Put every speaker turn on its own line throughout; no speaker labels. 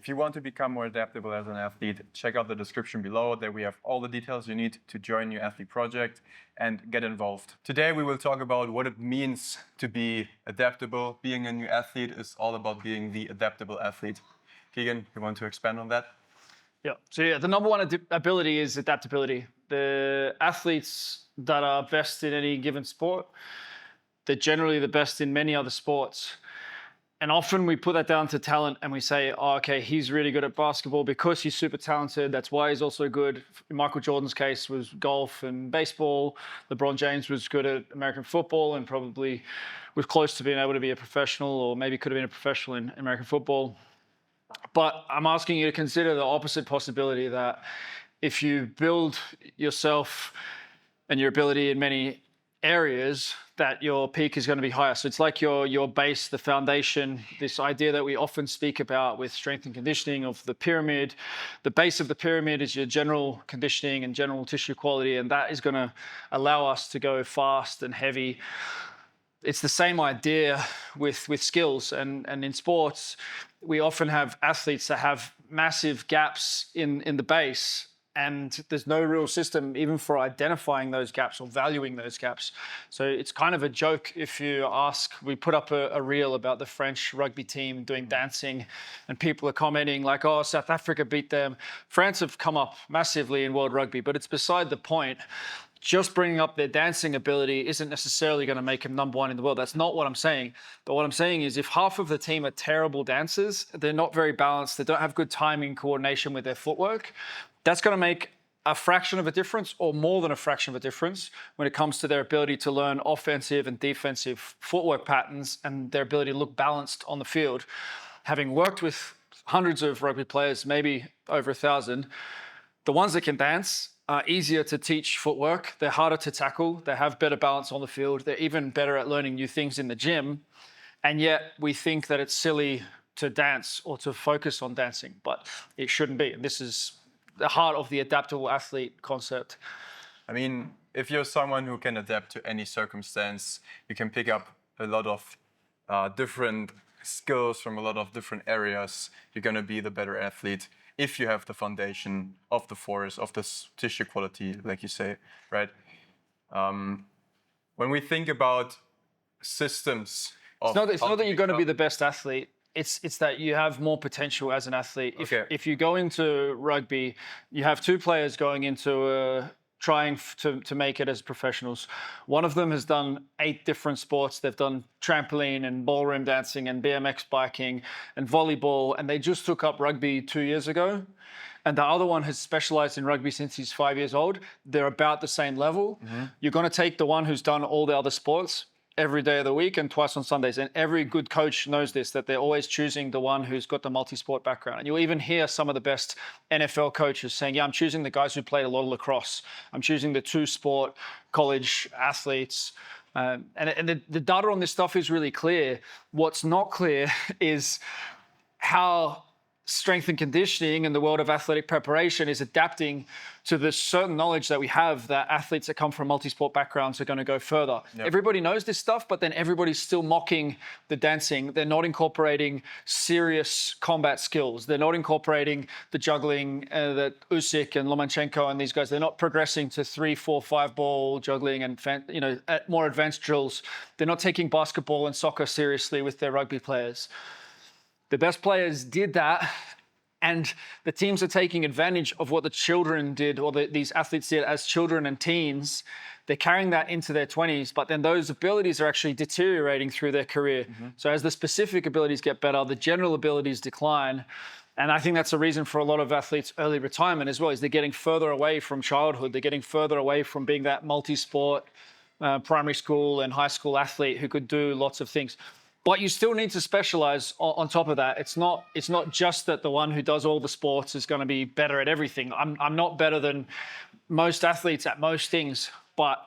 If you want to become more adaptable as an athlete, check out the description below. There we have all the details you need to join your athlete project and get involved. Today we will talk about what it means to be adaptable. Being a new athlete is all about being the adaptable athlete. Keegan, you want to expand on that?
So the number one ability is adaptability. The athletes that are best in any given sport, they're generally the best in many other sports. And often we put that down to talent and we say, oh, okay, he's really good at basketball because he's super talented. That's why he's also good. In Michael Jordan's case was golf and baseball. LeBron James was good at American football and probably was close to being able to be a professional, or maybe could have been a professional in American football. But I'm asking you to consider the opposite possibility, that if you build yourself and your ability in many areas, that your peak is going to be higher. So it's like your base, the foundation, this idea that we often speak about with strength and conditioning of the pyramid. The base of the pyramid is your general conditioning and general tissue quality, and that is going to allow us to go fast and heavy. It's the same idea with skills, and in sports, we often have athletes that have massive gaps in the base, and there's no real system even for identifying those gaps or valuing those gaps. So it's kind of a joke if you ask. We put up a reel about the French rugby team doing dancing, and people are commenting like, oh, South Africa beat them. France have come up massively in world rugby, but it's beside the point. Just bringing up their dancing ability isn't necessarily going to make them number one in the world. That's not what I'm saying. But what I'm saying is, if half of the team are terrible dancers, they're not very balanced, they don't have good timing coordination with their footwork, that's going to make a fraction of a difference or more than a fraction of a difference when it comes to their ability to learn offensive and defensive footwork patterns and their ability to look balanced on the field. Having worked with hundreds of rugby players, maybe over 1,000, the ones that can dance are easier to teach footwork. They're harder to tackle. They have better balance on the field. They're even better at learning new things in the gym. And yet we think that it's silly to dance or to focus on dancing, but it shouldn't be. This is the heart of the adaptable athlete concept.
I mean, if you're someone who can adapt to any circumstance, you can pick up a lot of different skills from a lot of different areas. You're going to be the better athlete if you have the foundation of the force, of this tissue quality, like you say, right? When we think about systems,
it's not that you're going to be the best athlete. It's that you have more potential as an athlete. If you go into rugby, you have two players going into trying to make it as professionals. One of them has done 8 different sports. They've done trampoline and ballroom dancing and BMX biking and volleyball, and they just took up rugby 2 years ago. And the other one has specialized in rugby since he's 5 years old. They're about the same level. Mm-hmm. You're going to take the one who's done all the other sports every day of the week and twice on Sundays. And every good coach knows this, that they're always choosing the one who's got the multi-sport background. And you'll even hear some of the best NFL coaches saying, yeah, I'm choosing the guys who played a lot of lacrosse. I'm choosing the 2-sport college athletes. And the data on this stuff is really clear. What's not clear is how strength and conditioning and the world of athletic preparation is adapting to the certain knowledge that we have that athletes that come from multi-sport backgrounds are going to go further. Yep. Everybody knows this stuff, but then everybody's still mocking the dancing. They're not incorporating serious combat skills. They're not incorporating the juggling that Usyk and Lomachenko and these guys, they're not progressing to 3, 4, 5 ball juggling and at more advanced drills. They're not taking basketball and soccer seriously with their rugby players. The best players did that, and the teams are taking advantage of what the children did, or these athletes did as children and teens. They're carrying that into their 20s, but then those abilities are actually deteriorating through their career. Mm-hmm. So as the specific abilities get better, the general abilities decline. And I think that's a reason for a lot of athletes' early retirement as well, is they're getting further away from childhood. They're getting further away from being that multi-sport primary school and high school athlete who could do lots of things. But you still need to specialize on top of that. It's not just that the one who does all the sports is going to be better at everything. I'm not better than most athletes at most things, but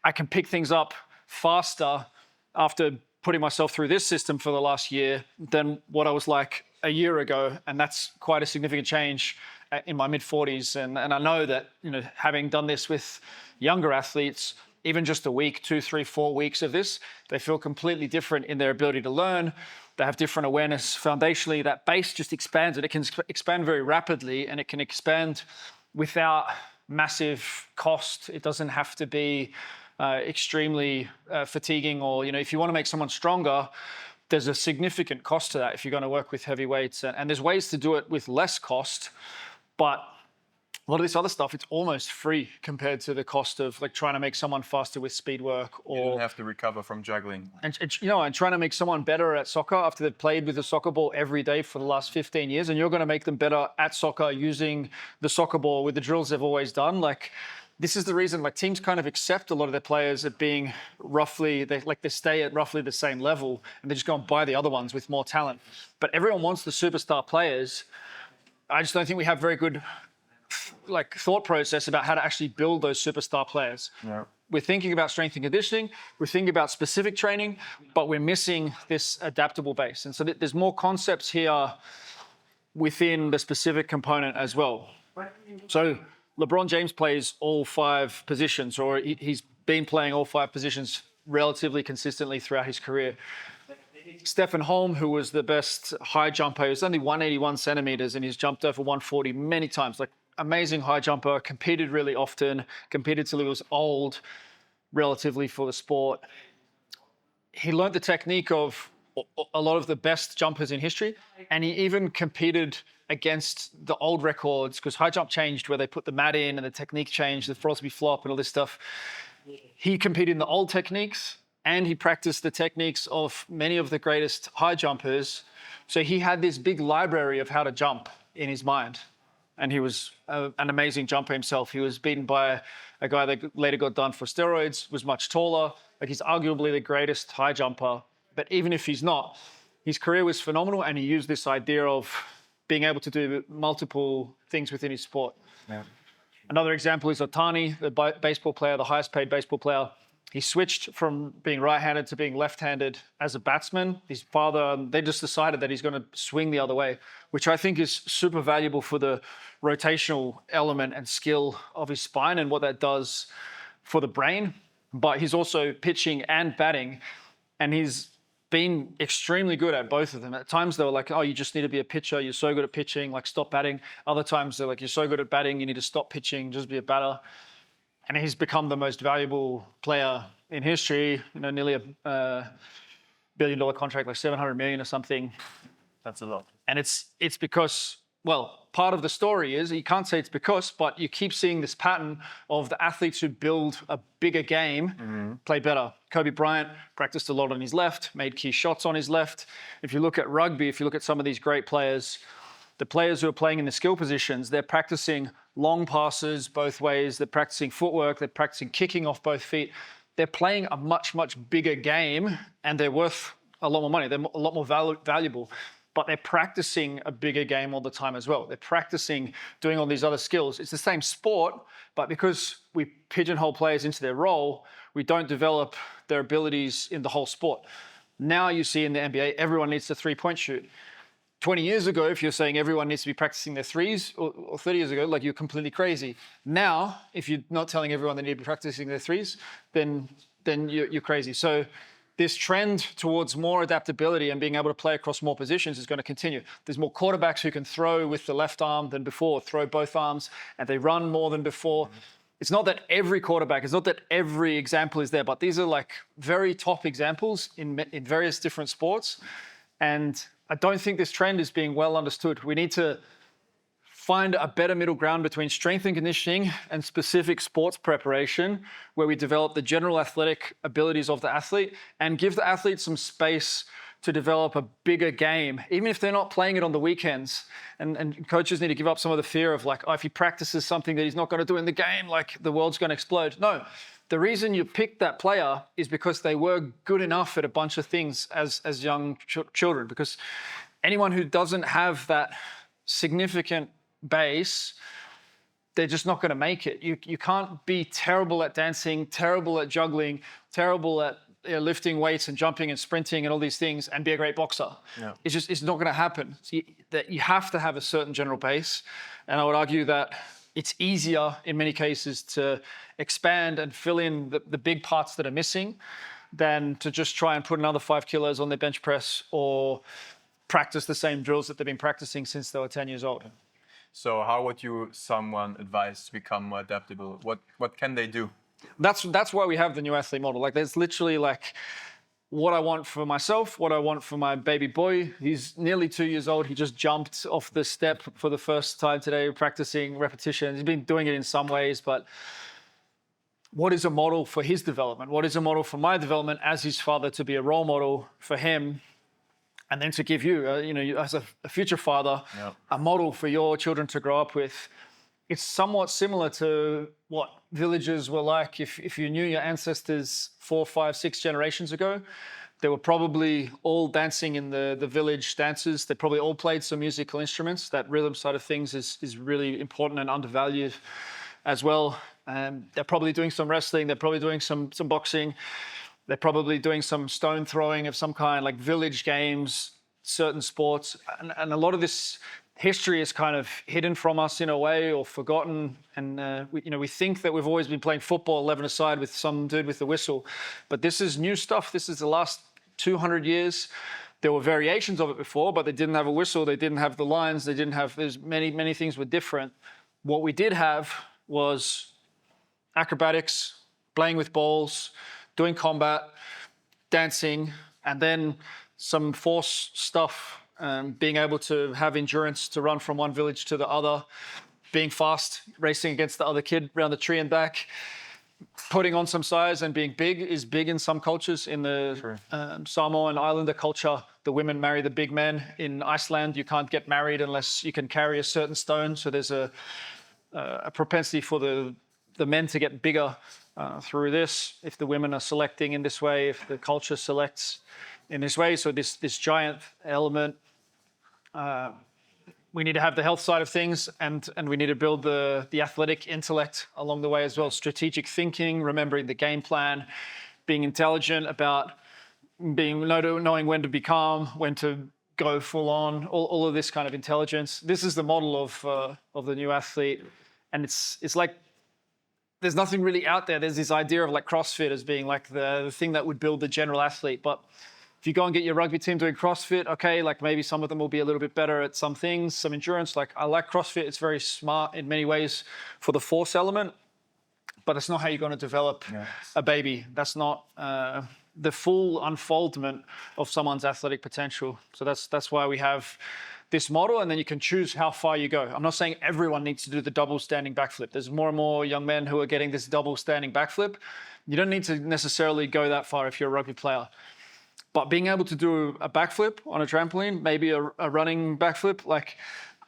I can pick things up faster after putting myself through this system for the last year than what I was like a year ago. And that's quite a significant change in my mid-40s. And I know that, having done this with younger athletes, even just a week, 2, 3, 4 weeks of this, they feel completely different in their ability to learn, They have different awareness. Foundationally, that base just expands, and it can expand very rapidly, and it can expand without massive cost. It doesn't have to be extremely fatiguing, or, if you want to make someone stronger, there's a significant cost to that if you're going to work with heavy weights. And there's ways to do it with less cost, but a lot of this other stuff, it's almost free compared to the cost of like trying to make someone faster with speed work, or
you don't have to recover from juggling.
And trying to make someone better at soccer after they've played with the soccer ball every day for the last 15 years, and you're going to make them better at soccer using the soccer ball with the drills they've always done. Like, this is the reason like teams kind of accept a lot of their players at being roughly, they stay at roughly the same level, and they just go and buy the other ones with more talent. But everyone wants the superstar players. I just don't think we have very good thought process about how to actually build those superstar players.
Yeah.
We're thinking about strength and conditioning, we're thinking about specific training, but we're missing this adaptable base. And so there's more concepts here within the specific component as well. So LeBron James plays all 5 positions, or he's been playing all 5 positions relatively consistently throughout his career. Stephen Holm, who was the best high jumper, he was only 181 centimeters, and he's jumped over 140 many times. Like, amazing high jumper, competed really often, competed till he was old, relatively, for the sport. He learned the technique of a lot of the best jumpers in history, and he even competed against the old records, because high jump changed where they put the mat in and the technique changed, the Frosby flop and all this stuff. He competed in the old techniques, and he practiced the techniques of many of the greatest high jumpers. So he had this big library of how to jump in his mind. And he was an amazing jumper himself. He was beaten by a guy that later got done for steroids, was much taller. Like, he's arguably the greatest high jumper. But even if he's not, his career was phenomenal, and he used this idea of being able to do multiple things within his sport.
Yeah.
Another example is Ohtani, the baseball player, the highest paid baseball player. He switched from being right-handed to being left-handed as a batsman. His father, they just decided that he's going to swing the other way, which I think is super valuable for the rotational element and skill of his spine and what that does for the brain. But he's also pitching and batting, and he's been extremely good at both of them. At times they were like, oh, you just need to be a pitcher. You're so good at pitching, like, stop batting. Other times they're like, you're so good at batting, you need to stop pitching, just be a batter. And he's become the most valuable player in history, nearly a $1 billion contract, like $700 million or something.
That's a lot.
And it's because, well, part of the story is, you can't say it's because, but you keep seeing this pattern of the athletes who build a bigger game play better. Kobe Bryant practiced a lot on his left, made key shots on his left. If you look at rugby, if you look at some of these great players, the players who are playing in the skill positions, they're practicing long passes both ways. They're practicing footwork. They're practicing kicking off both feet. They're playing a much, much bigger game, and they're worth a lot more money. They're a lot more valuable, but they're practicing a bigger game all the time as well. They're practicing doing all these other skills. It's the same sport, but because we pigeonhole players into their role, we don't develop their abilities in the whole sport. Now you see in the NBA, everyone needs to three-point shoot. 20 years ago, if you're saying everyone needs to be practicing their threes, or 30 years ago, like, you're completely crazy. Now, if you're not telling everyone they need to be practicing their threes, then you're crazy. So this trend towards more adaptability and being able to play across more positions is going to continue. There's more quarterbacks who can throw with the left arm than before, throw both arms, and they run more than before. It's not that every quarterback, it's not that every example is there, but these are like very top examples in various different sports. And I don't think this trend is being well understood. We need to find a better middle ground between strength and conditioning and specific sports preparation, where we develop the general athletic abilities of the athlete and give the athlete some space to develop a bigger game, even if they're not playing it on the weekends. And coaches need to give up some of the fear of like, oh, if he practices something that he's not going to do in the game, like, the world's going to explode. No. The reason you picked that player is because they were good enough at a bunch of things as young children. Because anyone who doesn't have that significant base, they're just not going to make it. You can't be terrible at dancing, terrible at juggling, terrible at lifting weights and jumping and sprinting and all these things and be a great boxer. Yeah. It's not going to happen. So you have to have a certain general base. And I would argue that it's easier in many cases to expand and fill in the big parts that are missing than to just try and put another 5 kilos on their bench press or practice the same drills that they've been practicing since they were 10 years old.
So how would you someone advise to become more adaptable? What can they do?
That's why we have the new athlete model. Like there's literally like what I want for myself, what I want for my baby boy. He's nearly 2 years old. He just jumped off the step for the first time today, practicing repetitions. He's been doing it in some ways, but what is a model for his development? What is a model for my development as his father, to be a role model for him? And then to give you, as a future father, a model for your children to grow up with. It's somewhat similar to what villages were like. If you knew your ancestors 4, 5, 6 generations ago, they were probably all dancing in the village dances. They probably all played some musical instruments. That rhythm side of things is really important and undervalued as well. They're probably doing some wrestling. They're probably doing some boxing. They're probably doing some stone throwing of some kind, like village games, certain sports. And a lot of this history is kind of hidden from us in a way, or forgotten. And we think that we've always been playing football 11-a-side with some dude with the whistle. But this is new stuff. This is the last 200 years. There were variations of it before, but they didn't have a whistle. They didn't have the lines. They didn't have, there's many things were different. What we did have was acrobatics, playing with balls, doing combat, dancing, and then some force stuff, being able to have endurance to run from one village to the other, being fast, racing against the other kid around the tree and back, putting on some size and being big is big in some cultures. In the Samoan Islander culture, the women marry the big men. In Iceland, you can't get married unless you can carry a certain stone. So there's a propensity for the men to get bigger through this, if the women are selecting in this way, if the culture selects in this way. So this giant element, we need to have the health side of things, and we need to build the athletic intellect along the way as well. Strategic thinking, remembering the game plan, being intelligent about knowing when to be calm, when to go full on, all of this kind of intelligence. This is the model of the new athlete, and it's like, there's nothing really out there. There's this idea of like CrossFit as being like the thing that would build the general athlete. But if you go and get your rugby team doing CrossFit, okay, like maybe some of them will be a little bit better at some things, some endurance. Like I like CrossFit. It's very smart in many ways for the force element, but that's not how you're going to develop a baby. That's not the full unfoldment of someone's athletic potential. So that's why we have this model, and then you can choose how far you go. I'm not saying everyone needs to do the double standing backflip. There's more and more young men who are getting this double standing backflip. You don't need to necessarily go that far if you're a rugby player. But being able to do a backflip on a trampoline, maybe a running backflip, like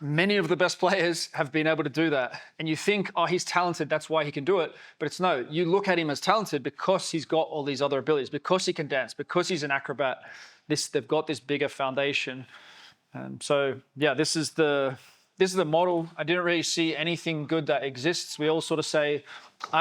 many of the best players have been able to do that. And you think, oh, he's talented, that's why he can do it. But it's no, you look at him as talented because he's got all these other abilities, because he can dance, because he's an acrobat. They've got this bigger foundation. So yeah, this is the model. I didn't really see anything good that exists. We all sort of say,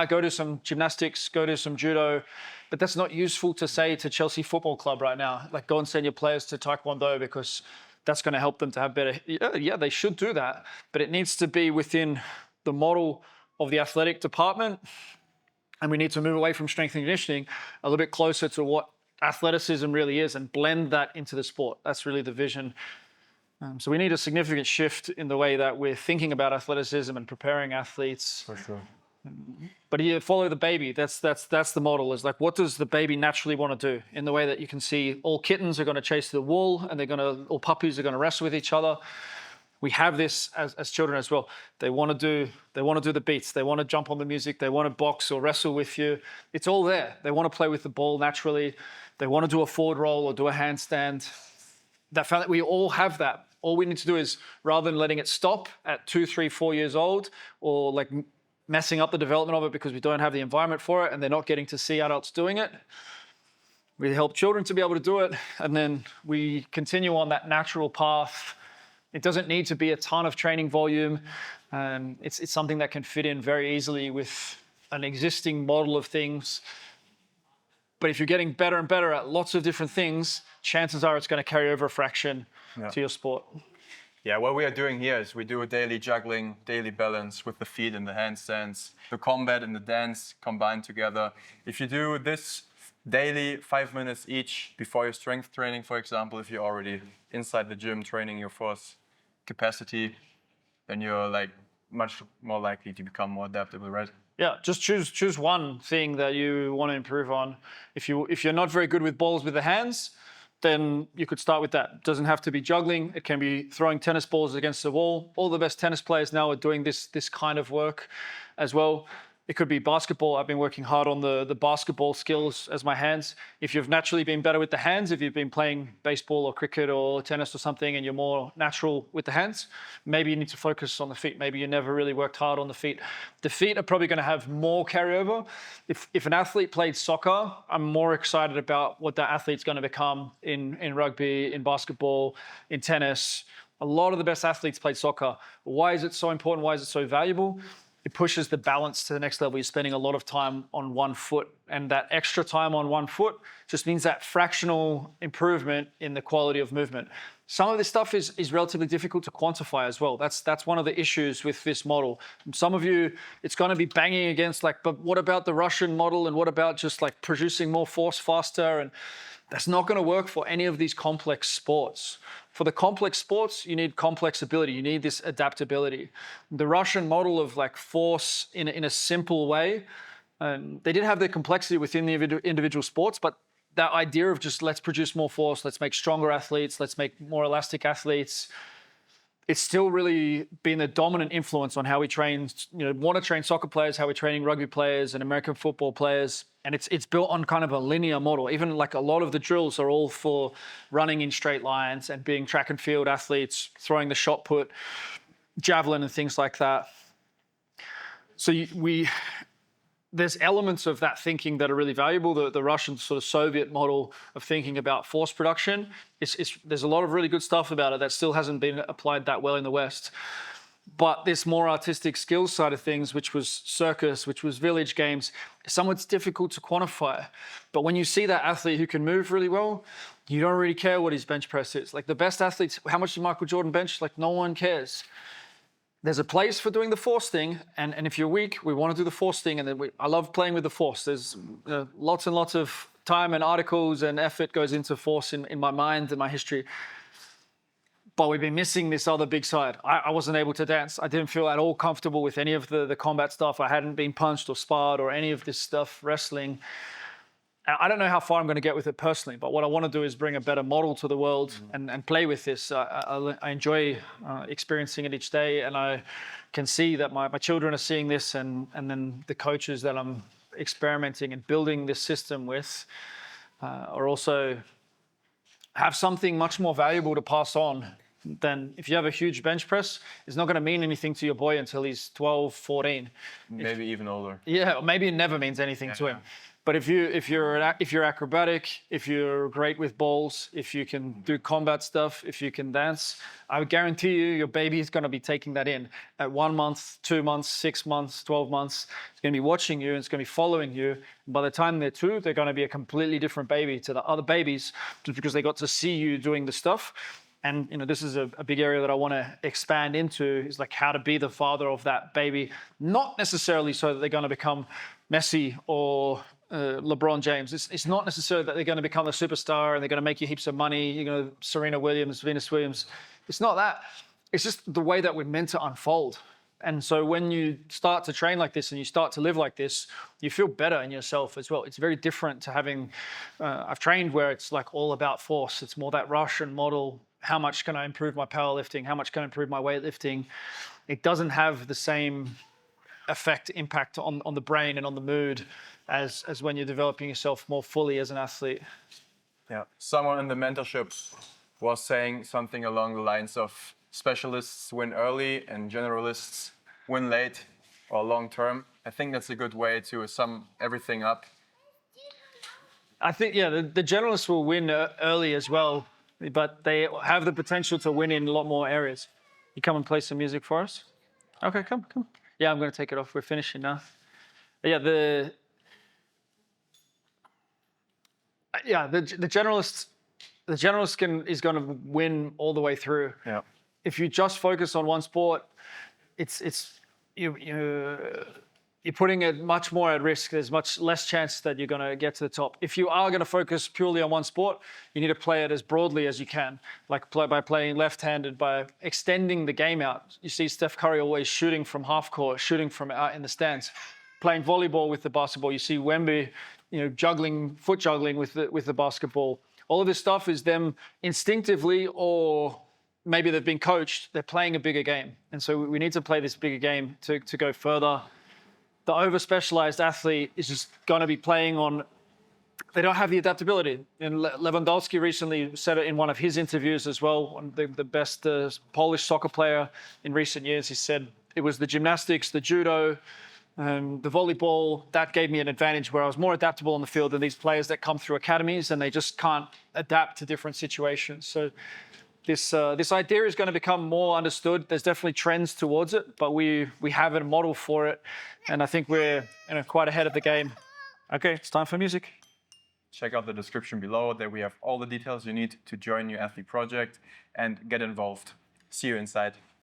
go to some gymnastics, go to some judo, but that's not useful to say to Chelsea Football Club right now. Like, go and send your players to Taekwondo because that's going to help them to have better. Yeah, they should do that, but it needs to be within the model of the athletic department, and we need to move away from strength and conditioning a little bit closer to what athleticism really is and blend that into the sport. That's really the vision. So we need a significant shift in the way that we're thinking about athleticism and preparing athletes. For sure. But you follow the baby. That's the model. Is like, what does the baby naturally want to do? In the way that you can see, all kittens are going to chase the wool, and all puppies are going to wrestle with each other. We have this as children as well. They want to do the beats. They want to jump on the music. They want to box or wrestle with you. It's all there. They want to play with the ball naturally. They want to do a forward roll or do a handstand. We all have that. All we need to do is, rather than letting it stop at 2, 3, 4 years old, or like messing up the development of it because we don't have the environment for it and they're not getting to see adults doing it, we help children to be able to do it, and then we continue on that natural path. It doesn't need to be a ton of training volume. It's something that can fit in very easily with an existing model of things. But if you're getting better and better at lots of different things, chances are it's going to carry over a fraction to your sport.
Yeah, what we are doing here is we do a daily juggling, daily balance with the feet and the handstands, the combat and the dance combined together. If you do this daily 5 minutes each before your strength training, for example. If you're already inside the gym training your force capacity, then you're like much more likely to become more adaptable, right?
Yeah, just choose one thing that you want to improve on. If you're not very good with balls with the hands, then you could start with that. It doesn't have to be juggling. It can be throwing tennis balls against the wall. All the best tennis players now are doing this kind of work as well. It could be basketball. I've been working hard on the basketball skills as my hands. If you've naturally been better with the hands, if you've been playing baseball or cricket or tennis or something and you're more natural with the hands, maybe you need to focus on the feet. Maybe you never really worked hard on the feet. The feet are probably going to have more carryover. If an athlete played soccer, I'm more excited about what that athlete's going to become in rugby, in basketball, in tennis. A lot of the best athletes played soccer. Why is it so important? Why is it so valuable? It pushes the balance to the next level. You're spending a lot of time on one foot, and that extra time on one foot just means that fractional improvement in the quality of movement. Some of this stuff is relatively difficult to quantify as well. That's one of the issues with this model. Some of you, it's going to be banging against like, but what about the Russian model, and what about just like producing more force faster? And that's not going to work for any of these complex sports. For the complex sports, you need complex ability. You need this adaptability. The Russian model of like force in a simple way, they did have their complexity within the individual sports, but that idea of just let's produce more force, let's make stronger athletes, let's make more elastic athletes, it's still really been the dominant influence on how we train, want to train soccer players, how we're training rugby players and American football players. And it's built on kind of a linear model. Even like a lot of the drills are all for running in straight lines and being track and field athletes, throwing the shot put, javelin and things like that. So there's elements of that thinking that are really valuable. The Russian sort of Soviet model of thinking about force production, there's a lot of really good stuff about it that still hasn't been applied that well in the West. But this more artistic skills side of things, which was circus, which was village games, somewhat difficult to quantify. But when you see that athlete who can move really well, you don't really care what his bench press is. Like the best athletes, how much did Michael Jordan bench? Like no one cares. There's a place for doing the force thing, and if you're weak, we want to do the force thing, and then I love playing with the force. There's lots and lots of time and articles and effort goes into force in my mind and my history. But we've been missing this other big side. I wasn't able to dance. I didn't feel at all comfortable with any of the combat stuff. I hadn't been punched or sparred or any of this stuff, wrestling. I don't know how far I'm going to get with it personally, but what I want to do is bring a better model to the world and play with this. I enjoy experiencing it each day, and I can see that my children are seeing this, and then the coaches that I'm experimenting and building this system with are also have something much more valuable to pass on than if you have a huge bench press. It's not going to mean anything to your boy until he's 12, 14.
Maybe even older.
Yeah, or maybe it never means anything to him. But if you're acrobatic, if you're great with balls, if you can do combat stuff, if you can dance, I would guarantee you your baby is going to be taking that in at 1 month, 2 months, 6 months, 12 months. It's going to be watching you and it's going to be following you. And by the time they're 2, they're going to be a completely different baby to the other babies just because they got to see you doing the stuff. And this is a big area that I want to expand into, is like how to be the father of that baby, not necessarily so that they're going to become Messi or LeBron James. It's not necessarily that they're going to become a superstar and they're going to make you heaps of money, Serena Williams, Venus Williams. It's not that. It's just the way that we're meant to unfold. And so when you start to train like this and you start to live like this, you feel better in yourself as well. It's very different to having, I've trained where it's like all about force. It's more that Russian model. How much can I improve my powerlifting? How much can I improve my weightlifting? It doesn't have the same impact on the brain and on the mood as when you're developing yourself more fully as an athlete.
Yeah. Someone in the mentorship was saying something along the lines of specialists win early and generalists win late or long term. I think that's a good way to sum everything up.
I think, the generalists will win early as well, but they have the potential to win in a lot more areas. You come and play some music for us? Okay, come. Yeah, I'm going to take it off. We're finishing now. Yeah, the generalist is going to win all the way through.
Yeah.
If you just focus on one sport, it's you're putting it much more at risk. There's much less chance that you're going to get to the top. If you are going to focus purely on one sport, you need to play it as broadly as you can, like by playing left-handed, by extending the game out. You see Steph Curry always shooting from half court, shooting from out in the stands, playing volleyball with the basketball. You see Wemby, juggling, foot juggling with the basketball. All of this stuff is them instinctively, or maybe they've been coached, they're playing a bigger game. And so we need to play this bigger game to go further. The over-specialized athlete is just going to be playing on, they don't have the adaptability. And Lewandowski recently said it in one of his interviews as well, the best Polish soccer player in recent years. He said, it was the gymnastics, the judo, the volleyball, that gave me an advantage where I was more adaptable on the field than these players that come through academies and they just can't adapt to different situations. So this idea is going to become more understood. There's definitely trends towards it, but we have a model for it. And I think we're quite ahead of the game. Okay, it's time for music.
Check out the description below. There we have all the details you need to join your athlete project and get involved. See you inside.